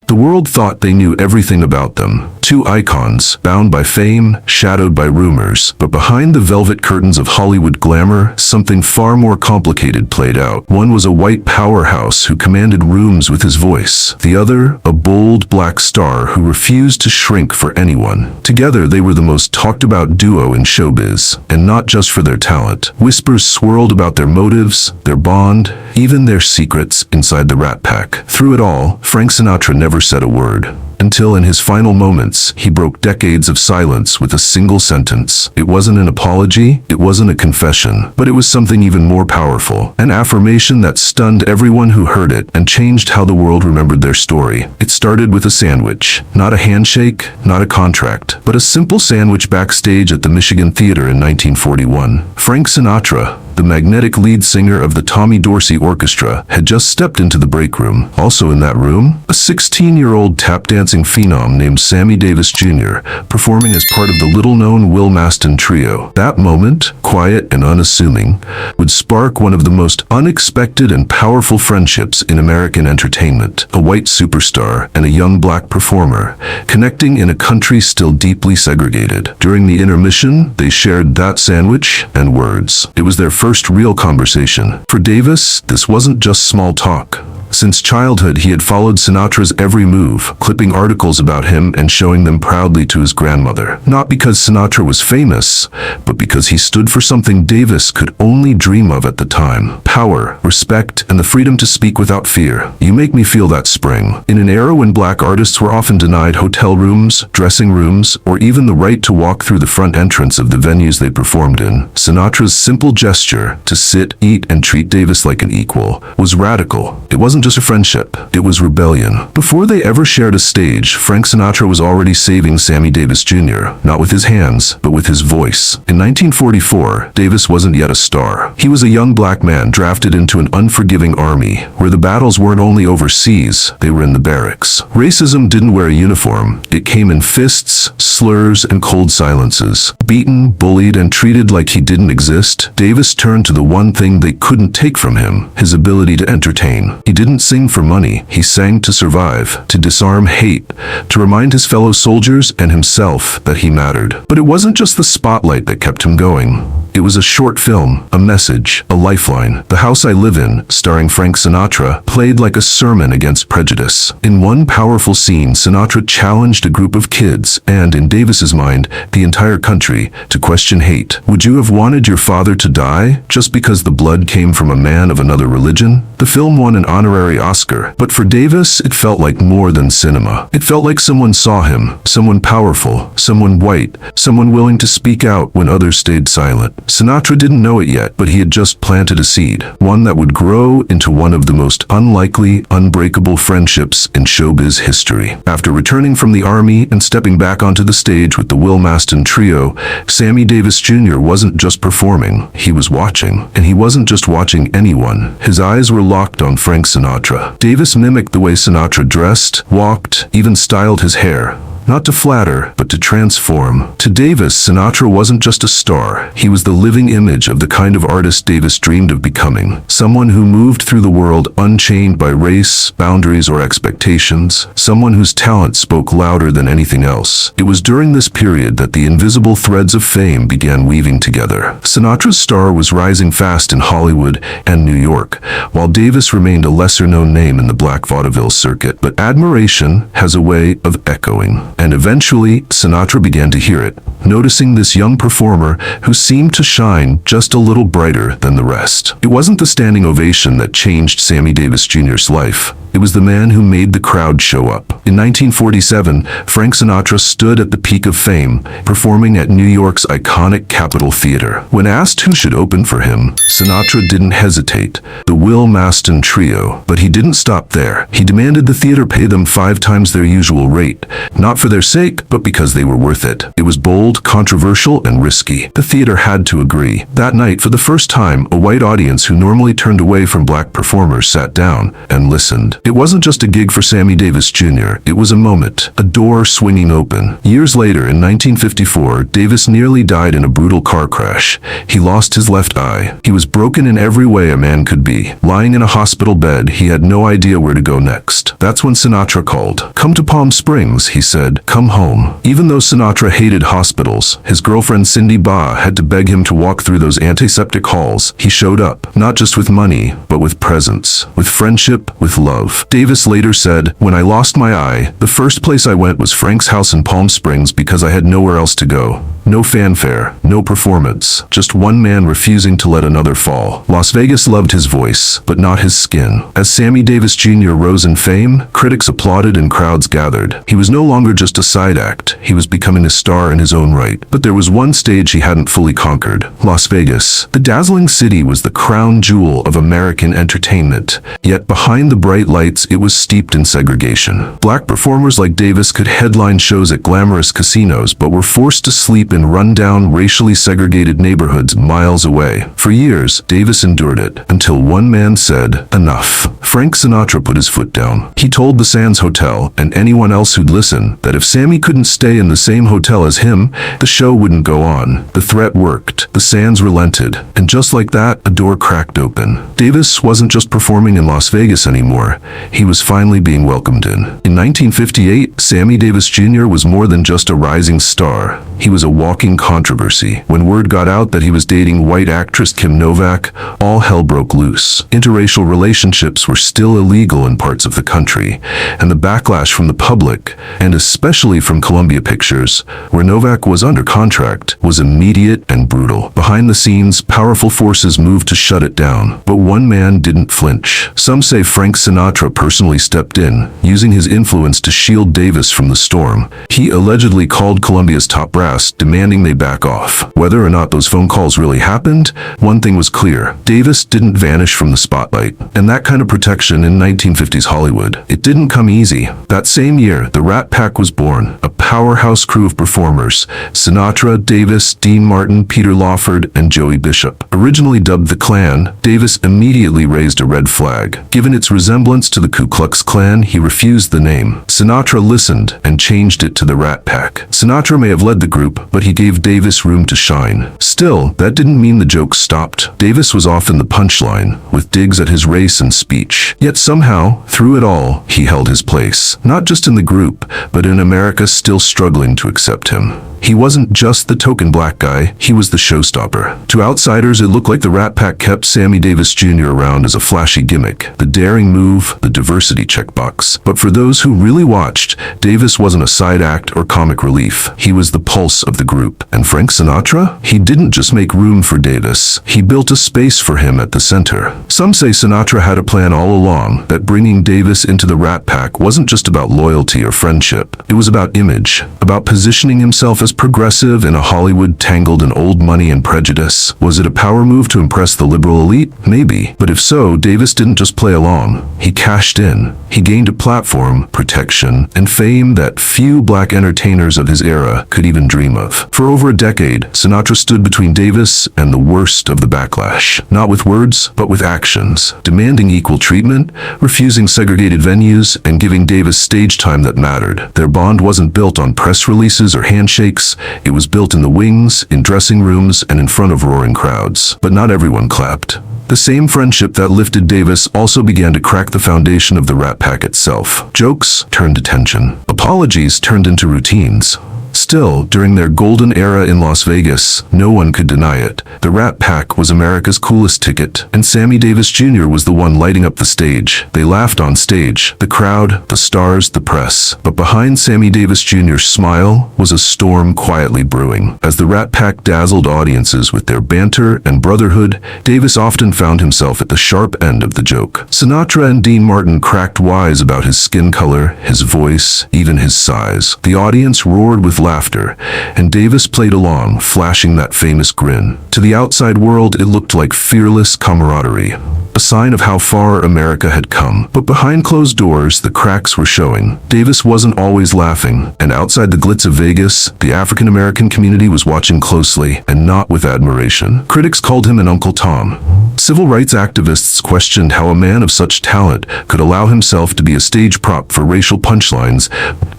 The world thought they knew everything about them. Two icons, bound by fame, shadowed by rumors. But behind the velvet curtains of Hollywood glamour, something far more complicated played out. One was a white powerhouse who commanded rooms with his voice. The other, a bold black star who refused to shrink for anyone. Together, they were the most talked about duo in showbiz, and not just for their talent. Whispers swirled about their motives, their bond, even their secrets inside the Rat Pack. Through it all, Frank Sinatra never said a word. Until in his final moments, he broke decades of silence with a single sentence. It wasn't an apology, it wasn't a confession, but it was something even more powerful. An affirmation that stunned everyone who heard it and changed how the world remembered their story. It started with a sandwich. Not a handshake, not a contract, but a simple sandwich backstage at the Michigan Theater in 1941. Frank Sinatra, the magnetic lead singer of the Tommy Dorsey Orchestra, had just stepped into the break room. Also in that room, a 16-year-old tap dancing phenom named Sammy Davis Jr., performing as part of the little-known Will Maston Trio. That moment, quiet and unassuming, would spark one of the most unexpected and powerful friendships in American entertainment. A white superstar and a young black performer, connecting in a country still deeply segregated. During the intermission, they shared that sandwich and words. It was their first real conversation. For Davis, this wasn't just small talk. Since childhood, he had followed Sinatra's every move, clipping articles about him and showing them proudly to his grandmother. Not because Sinatra was famous, but because he stood for something Davis could only dream of at the time. Power, respect, and the freedom to speak without fear. You make me feel that spring. In an era when black artists were often denied hotel rooms, dressing rooms, or even the right to walk through the front entrance of the venues they performed in, Sinatra's simple gesture to sit, eat, and treat Davis like an equal was radical. It wasn't just a friendship, it was rebellion. Before they ever shared a stage, Frank Sinatra was already saving Sammy Davis Jr., not with his hands, but with his voice. In 1944, Davis wasn't yet a star. He was a young black man drafted into an unforgiving army, where the battles weren't only overseas, they were in the barracks. Racism didn't wear a uniform. It came in fists, slurs, and cold silences. Beaten, bullied, and treated like he didn't exist, Davis turned to the one thing they couldn't take from him, his ability to entertain. He didn't sing for money. He sang to survive, to disarm hate, to remind his fellow soldiers and himself that he mattered. But it wasn't just the spotlight that kept him going. It was a short film, a message, a lifeline. The House I Live In, starring Frank Sinatra, played like a sermon against prejudice. In one powerful scene, Sinatra challenged a group of kids, and in Davis's mind, the entire country, to question hate. Would you have wanted your father to die just because the blood came from a man of another religion? The film won an honorary Oscar, but for Davis, it felt like more than cinema. It felt like someone saw him, someone powerful, someone white, someone willing to speak out when others stayed silent. Sinatra didn't know it yet, but he had just planted a seed, one that would grow into one of the most unlikely, unbreakable friendships in showbiz history. After returning from the army and stepping back onto the stage with the Will Maston Trio, Sammy Davis Jr. wasn't just performing, he was watching. And he wasn't just watching anyone. His eyes were locked on Frank Sinatra. Davis mimicked the way Sinatra dressed, walked, even styled his hair. Not to flatter, but to transform. To Davis, Sinatra wasn't just a star. He was the living image of the kind of artist Davis dreamed of becoming. Someone who moved through the world unchained by race, boundaries, or expectations. Someone whose talent spoke louder than anything else. It was during this period that the invisible threads of fame began weaving together. Sinatra's star was rising fast in Hollywood and New York, while Davis remained a lesser-known name in the black vaudeville circuit. But admiration has a way of echoing. And eventually, Sinatra began to hear it, noticing this young performer who seemed to shine just a little brighter than the rest. It wasn't the standing ovation that changed Sammy Davis Jr.'s life. It was the man who made the crowd show up. In 1947, Frank Sinatra stood at the peak of fame, performing at New York's iconic Capitol Theater. When asked who should open for him, Sinatra didn't hesitate. The Will Maston Trio. But he didn't stop there. He demanded the theater pay them 5 times their usual rate, not for their sake, but because they were worth it. It was bold, controversial, and risky. The theater had to agree. That night, for the first time, a white audience who normally turned away from black performers sat down and listened. It wasn't just a gig for Sammy Davis Jr., it was a moment, a door swinging open. Years later, in 1954, Davis nearly died in a brutal car crash. He lost his left eye. He was broken in every way a man could be. Lying in a hospital bed, he had no idea where to go next. That's when Sinatra called. "Come to Palm Springs," he said. "Come home." Even though Sinatra hated hospitals, his girlfriend Cindy Ba had to beg him to walk through those antiseptic halls. He showed up, not just with money, but with presence, with friendship, with love. Davis later said, "When I lost my eye, the first place I went was Frank's house in Palm Springs because I had nowhere else to go. No fanfare, no performance, just one man refusing to let another fall." Las Vegas loved his voice, but not his skin. As Sammy Davis Jr. rose in fame, critics applauded and crowds gathered. He was no longer just a side act, he was becoming a star in his own right. But there was one stage he hadn't fully conquered: Las Vegas. The dazzling city was the crown jewel of American entertainment. Yet behind the bright lights, it was steeped in segregation. Black performers like Davis could headline shows at glamorous casinos, but were forced to sleep in run-down, racially segregated neighborhoods miles away. For years, Davis endured it, until one man said, "Enough." Frank Sinatra put his foot down. He told the Sands Hotel, and anyone else who'd listen, that if Sammy couldn't stay in the same hotel as him, the show wouldn't go on. The threat worked. The Sands relented. And just like that, a door cracked open. Davis wasn't just performing in Las Vegas anymore. He was finally being welcomed in. In 1958, Sammy Davis Jr. was more than just a rising star. He was a walking controversy. When word got out that he was dating white actress Kim Novak, all hell broke loose. Interracial relationships were still illegal in parts of the country, and the backlash from the public, and especially from Columbia Pictures, where Novak was under contract, was immediate and brutal. Behind the scenes, powerful forces moved to shut it down. But one man didn't flinch. Some say Frank Sinatra personally stepped in, using his influence to shield Davis from the storm. He allegedly called Columbia's top brass, demanding they back off. Whether or not those phone calls really happened, one thing was clear: Davis didn't vanish from the spotlight. And that kind of protection in 1950s Hollywood, it didn't come easy. That same year, the Rat Pack was born, a powerhouse crew of performers: Sinatra, Davis, Dean Martin, Peter Lawford, and Joey Bishop. Originally dubbed the Klan, Davis immediately raised a red flag. Given its resemblance to the Ku Klux Klan, he refused the name. Sinatra listened and changed it to the Rat Pack. Sinatra may have led the group, but he gave Davis room to shine. Still, that didn't mean the jokes stopped. Davis was often the punchline, with digs at his race and speech. Yet somehow, through it all, he held his place. Not just in the group, but in America still struggling to accept him. He wasn't just the token black guy, he was the showstopper. To outsiders, it looked like the Rat Pack kept Sammy Davis Jr. around as a flashy gimmick, the daring move, the diversity checkbox. But for those who really watched, Davis wasn't a side act or comic relief. He was the pulse of the group. And Frank Sinatra? He didn't just make room for Davis. He built a space for him at the center. Some say Sinatra had a plan all along, that bringing Davis into the Rat Pack wasn't just about loyalty or friendship. It was about image, about positioning himself as progressive in a Hollywood tangled in old money and prejudice. Was it a power move to impress the liberal elite? Maybe. But if so, Davis didn't just play along. He cashed in. He gained a platform, protection, and fame that few black entertainers of his era could even dream of. For over a decade, Sinatra stood between Davis and the worst of the backlash. Not with words, but with actions. Demanding equal treatment, refusing segregated venues, and giving Davis stage time that mattered. Their bond wasn't built on press releases or handshakes. It was built in the wings, in dressing rooms, and in front of roaring crowds. But not everyone clapped. The same friendship that lifted Davis also began to crack the foundation of the Rat Pack itself. Jokes turned to tension. Apologies turned into routines. Still, during their golden era in Las Vegas, no one could deny it. The Rat Pack was America's coolest ticket, and Sammy Davis Jr. was the one lighting up the stage. They laughed on stage, the crowd, the stars, the press. But behind Sammy Davis Jr.'s smile was a storm quietly brewing. As the Rat Pack dazzled audiences with their banter and brotherhood, Davis often found himself at the sharp end of the joke. Sinatra and Dean Martin cracked wise about his skin color, his voice, even his size. The audience roared with laughter, and Davis played along, flashing that famous grin. To the outside world, it looked like fearless camaraderie, a sign of how far America had come. But behind closed doors, the cracks were showing. Davis wasn't always laughing, and outside the glitz of Vegas, the African-American community was watching closely, and not with admiration. Critics called him an Uncle Tom. Civil rights activists questioned how a man of such talent could allow himself to be a stage prop for racial punchlines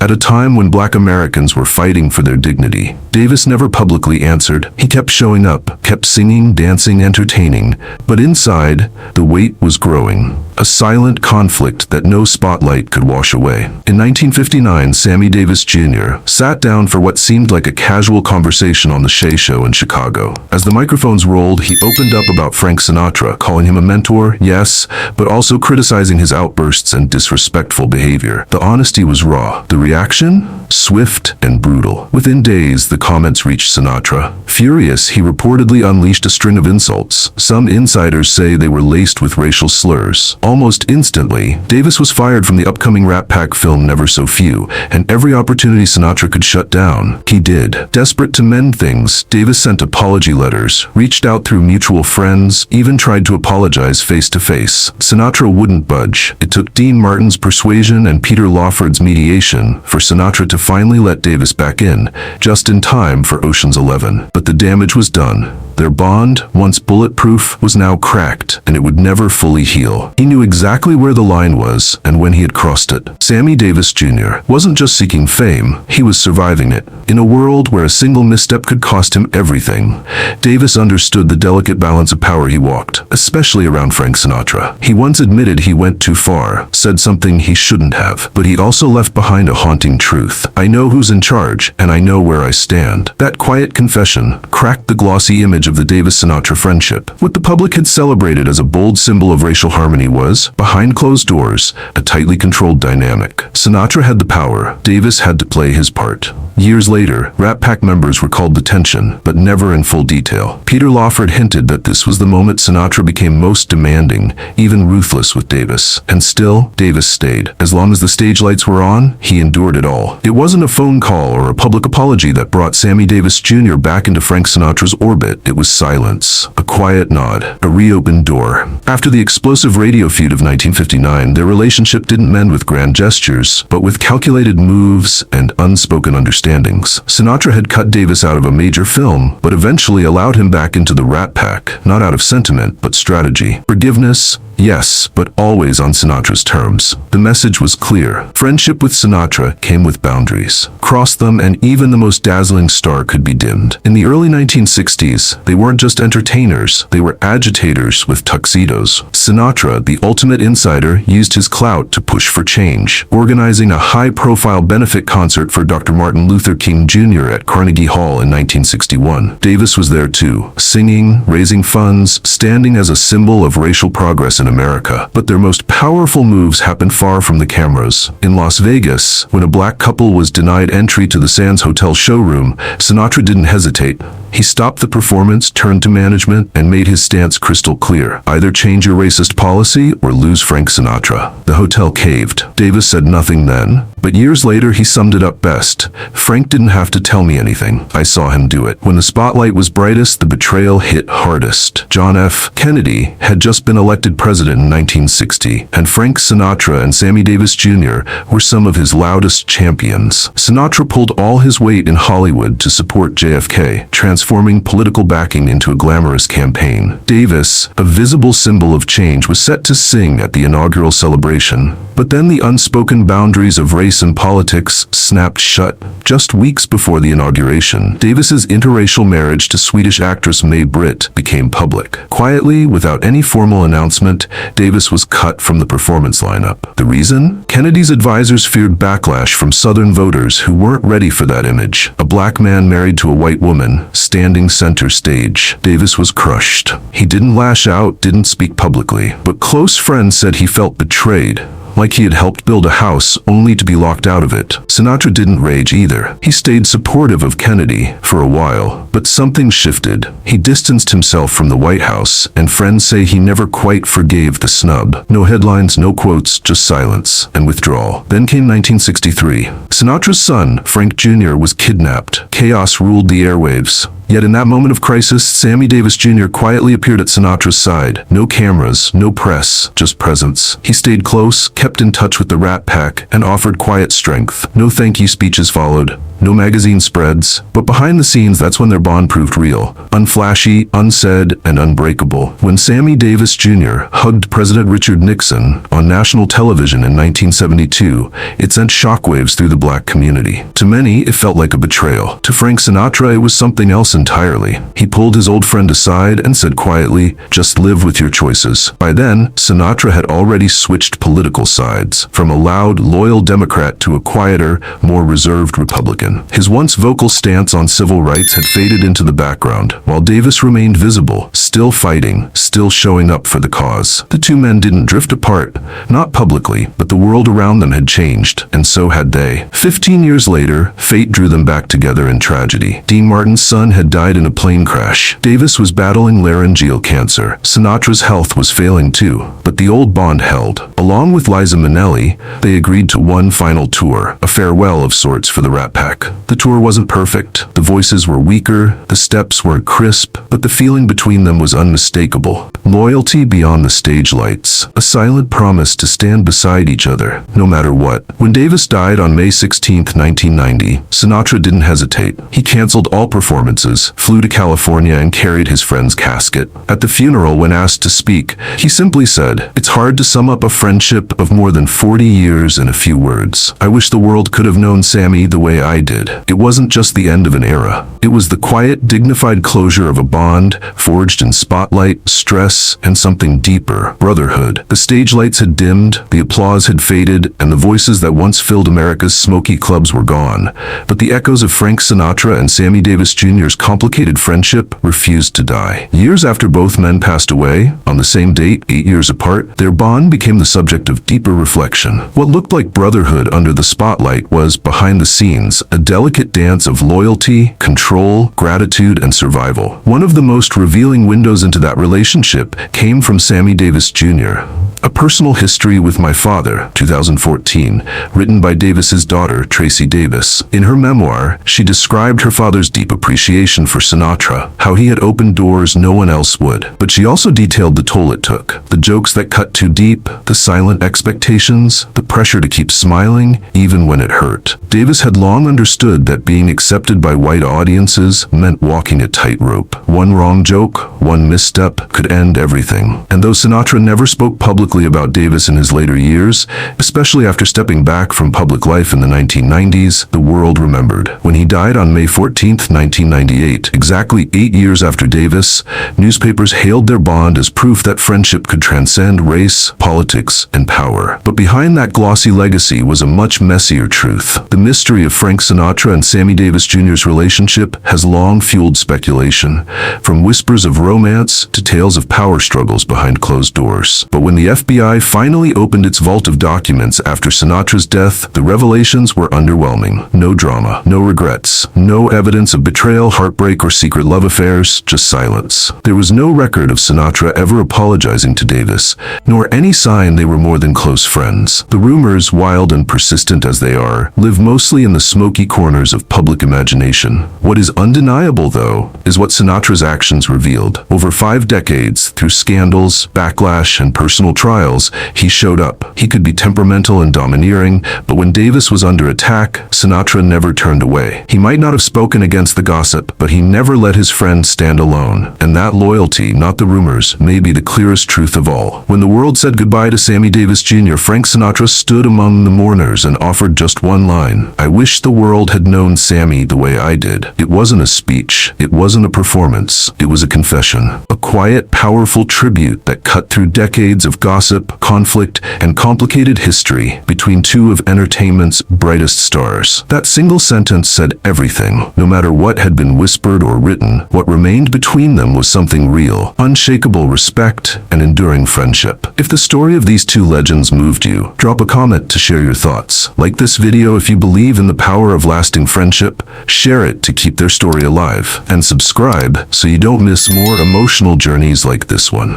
at a time when Black Americans were fighting for their dignity. Davis never publicly answered. He kept showing up, kept singing, dancing, entertaining, but inside, the weight was growing. A silent conflict that no spotlight could wash away. In 1959, Sammy Davis Jr. sat down for what seemed like a casual conversation on The Shay Show in Chicago. As the microphones rolled, he opened up about Frank Sinatra, calling him a mentor, yes, but also criticizing his outbursts and disrespectful behavior. The honesty was raw. The reaction? Swift and brutal. Within days, the comments reached Sinatra. Furious, he reportedly unleashed a string of insults. Some insiders say they were laced with racial slurs. Almost instantly, Davis was fired from the upcoming Rat Pack film Never So Few, and every opportunity Sinatra could shut down, he did. Desperate to mend things, Davis sent apology letters, reached out through mutual friends, even tried to apologize face-to-face. Sinatra wouldn't budge. It took Dean Martin's persuasion and Peter Lawford's mediation for Sinatra to finally let Davis back in, just in time for Ocean's 11. But the damage was done. Their bond, once bulletproof, was now cracked, and it would never fully heal. He knew exactly where the line was and when he had crossed it. Sammy Davis Jr. wasn't just seeking fame, he was surviving it. In a world where a single misstep could cost him everything, Davis understood the delicate balance of power he walked, especially around Frank Sinatra. He once admitted he went too far, said something he shouldn't have, but he also left behind a haunting truth. I know who's in charge, and I know where I stand. That quiet confession cracked the glossy image of the Davis-Sinatra friendship. What the public had celebrated as a bold symbol of racial harmony was, behind closed doors, a tightly controlled dynamic. Sinatra had the power. Davis had to play his part. Years later, Rat Pack members recalled the tension, but never in full detail. Peter Lawford hinted that this was the moment Sinatra became most demanding, even ruthless with Davis. And still, Davis stayed. As long as the stage lights were on, he endured it all. It wasn't a phone call or a public apology that brought Sammy Davis Jr. back into Frank Sinatra's orbit. It was silence, a quiet nod, a reopened door. After the explosive radio feud of 1959, their relationship didn't mend with grand gestures, but with calculated moves and unspoken understandings. Sinatra had cut Davis out of a major film, but eventually allowed him back into the Rat Pack, not out of sentiment, but strategy. Forgiveness? Yes, but always on Sinatra's terms. The message was clear. Friendship with Sinatra came with boundaries. Cross them and even the most dazzling star could be dimmed. In the early 1960s, they weren't just entertainers, they were agitators with tuxedos. Sinatra, the ultimate insider, used his clout to push for change, organizing a high-profile benefit concert for Dr. Martin Luther King Jr. at Carnegie Hall in 1961. Davis was there too, singing, raising funds, standing as a symbol of racial progress in America. But their most powerful moves happened far from the cameras. In Las Vegas, when a black couple was denied entry to the Sands Hotel showroom, Sinatra didn't hesitate. He stopped the performance, turned to management, and made his stance crystal clear. Either change your racist policy or lose Frank Sinatra. The hotel caved. Davis said nothing then, but years later he summed it up best. Frank didn't have to tell me anything. I saw him do it. When the spotlight was brightest, the betrayal hit hardest. John F. Kennedy had just been elected president in 1960, and Frank Sinatra and Sammy Davis Jr. were some of his loudest champions. Sinatra pulled all his weight in Hollywood to support JFK, transforming political backing into a glamorous campaign. Davis, a visible symbol of change, was set to sing at the inaugural celebration. But then the unspoken boundaries of race and politics snapped shut. Just weeks before the inauguration, Davis's interracial marriage to Swedish actress May Britt became public. Quietly, without any formal announcement, Davis was cut from the performance lineup. The reason? Kennedy's advisors feared backlash from Southern voters who weren't ready for that image. A black man married to a white woman, standing center stage. Davis was crushed. He didn't lash out, didn't speak publicly, but close friends said he felt betrayed. like he had helped build a house only to be locked out of it. Sinatra didn't rage either. He stayed supportive of Kennedy for a while, but something shifted. He distanced himself from the White House, and friends say he never quite forgave the snub. No headlines, no quotes, just silence and withdrawal. Then came 1963. Sinatra's son, Frank Jr., was kidnapped. Chaos ruled the airwaves. Yet in that moment of crisis, Sammy Davis Jr. quietly appeared at Sinatra's side. No cameras, no press, just presence. He stayed close, kept in touch with the Rat Pack, and offered quiet strength. No thank you speeches followed. No magazine spreads. But behind the scenes, that's when their bond proved real. Unflashy, unsaid, and unbreakable. When Sammy Davis Jr. hugged President Richard Nixon on national television in 1972, it sent shockwaves through the black community. To many, it felt like a betrayal. To Frank Sinatra, it was something else entirely. He pulled his old friend aside and said quietly, "Just live with your choices." By then, Sinatra had already switched political sides, from a loud, loyal Democrat to a quieter, more reserved Republican. His once vocal stance on civil rights had faded into the background, while Davis remained visible, still fighting, still showing up for the cause. The two men didn't drift apart, not publicly, but the world around them had changed, and so had they. 15 years later, fate drew them back together in tragedy. Dean Martin's son had died in a plane crash. Davis was battling laryngeal cancer. Sinatra's health was failing too, but the old bond held. Along with Liza Minnelli, they agreed to one final tour, a farewell of sorts for the Rat Pack. The tour wasn't perfect. The voices were weaker, the steps weren't crisp, but the feeling between them was unmistakable. Loyalty beyond the stage lights, a silent promise to stand beside each other, no matter what. When Davis died on May 16, 1990, Sinatra didn't hesitate. He canceled all performances, flew to California, and carried his friend's casket. At the funeral, when asked to speak, he simply said, "It's hard to sum up a friendship of more than 40 years in a few words. I wish the world could have known Sammy the way I did." It wasn't just the end of an era. It was the quiet, dignified closure of a bond forged in spotlight, stress, and something deeper, brotherhood. The stage lights had dimmed, the applause had faded, and the voices that once filled America's smoky clubs were gone. But the echoes of Frank Sinatra and Sammy Davis Jr.'s complicated friendship refused to die. Years after both men passed away, on the same date, 8 years apart, their bond became the subject of deeper reflection. What looked like brotherhood under the spotlight was, behind the scenes, a delicate dance of loyalty, control, gratitude, and survival. One of the most revealing windows into that relationship came from Sammy Davis Jr. A Personal History with My Father, 2014, written by Davis's daughter, Tracy Davis. In her memoir, she described her father's deep appreciation for Sinatra, how he had opened doors no one else would. But she also detailed the toll it took, the jokes that cut too deep, the silent expectations, the pressure to keep smiling, even when it hurt. Davis had long understood that being accepted by white audiences meant walking a tightrope. One wrong joke, one misstep, could end everything. And though Sinatra never spoke publicly about Davis in his later years, especially after stepping back from public life in the 1990s, the world remembered. When he died on May 14, 1998, exactly 8 years after Davis, newspapers hailed their bond as proof that friendship could transcend race, politics, and power. But behind that glossy legacy was a much messier truth. The mystery of Frank Sinatra and Sammy Davis Jr.'s relationship has long fueled speculation, from whispers of romance to tales of power struggles behind closed doors. But when the FBI finally opened its vault of documents after Sinatra's death, the revelations were underwhelming. No drama, no regrets, no evidence of betrayal, heartbreak, or secret love affairs, just silence. There was no record of Sinatra ever apologizing to Davis, nor any sign they were more than close friends. The rumors, wild and persistent as they are, live mostly in the smoky corners of public imagination. What is undeniable, though, is what Sinatra's actions revealed. Over 5 decades, through scandals, backlash, and personal trials, he showed up. He could be temperamental and domineering, but when Davis was under attack, Sinatra never turned away. He might not have spoken against the gossip, but he never let his friend stand alone. And that loyalty, not the rumors, may be the clearest truth of all. When the world said goodbye to Sammy Davis Jr., Frank Sinatra stood among the mourners and offered just one line: "I wish the world had known Sammy the way I did." It wasn't a speech. It wasn't a performance. It was a confession. A quiet, powerful tribute that cut through decades of gossip gossip, conflict, and complicated history between two of entertainment's brightest stars. That single sentence said everything. No matter what had been whispered or written, what remained between them was something real, unshakable respect, and enduring friendship. If the story of these two legends moved you, drop a comment to share your thoughts. Like this video if you believe in the power of lasting friendship, share it to keep their story alive, and subscribe so you don't miss more emotional journeys like this one.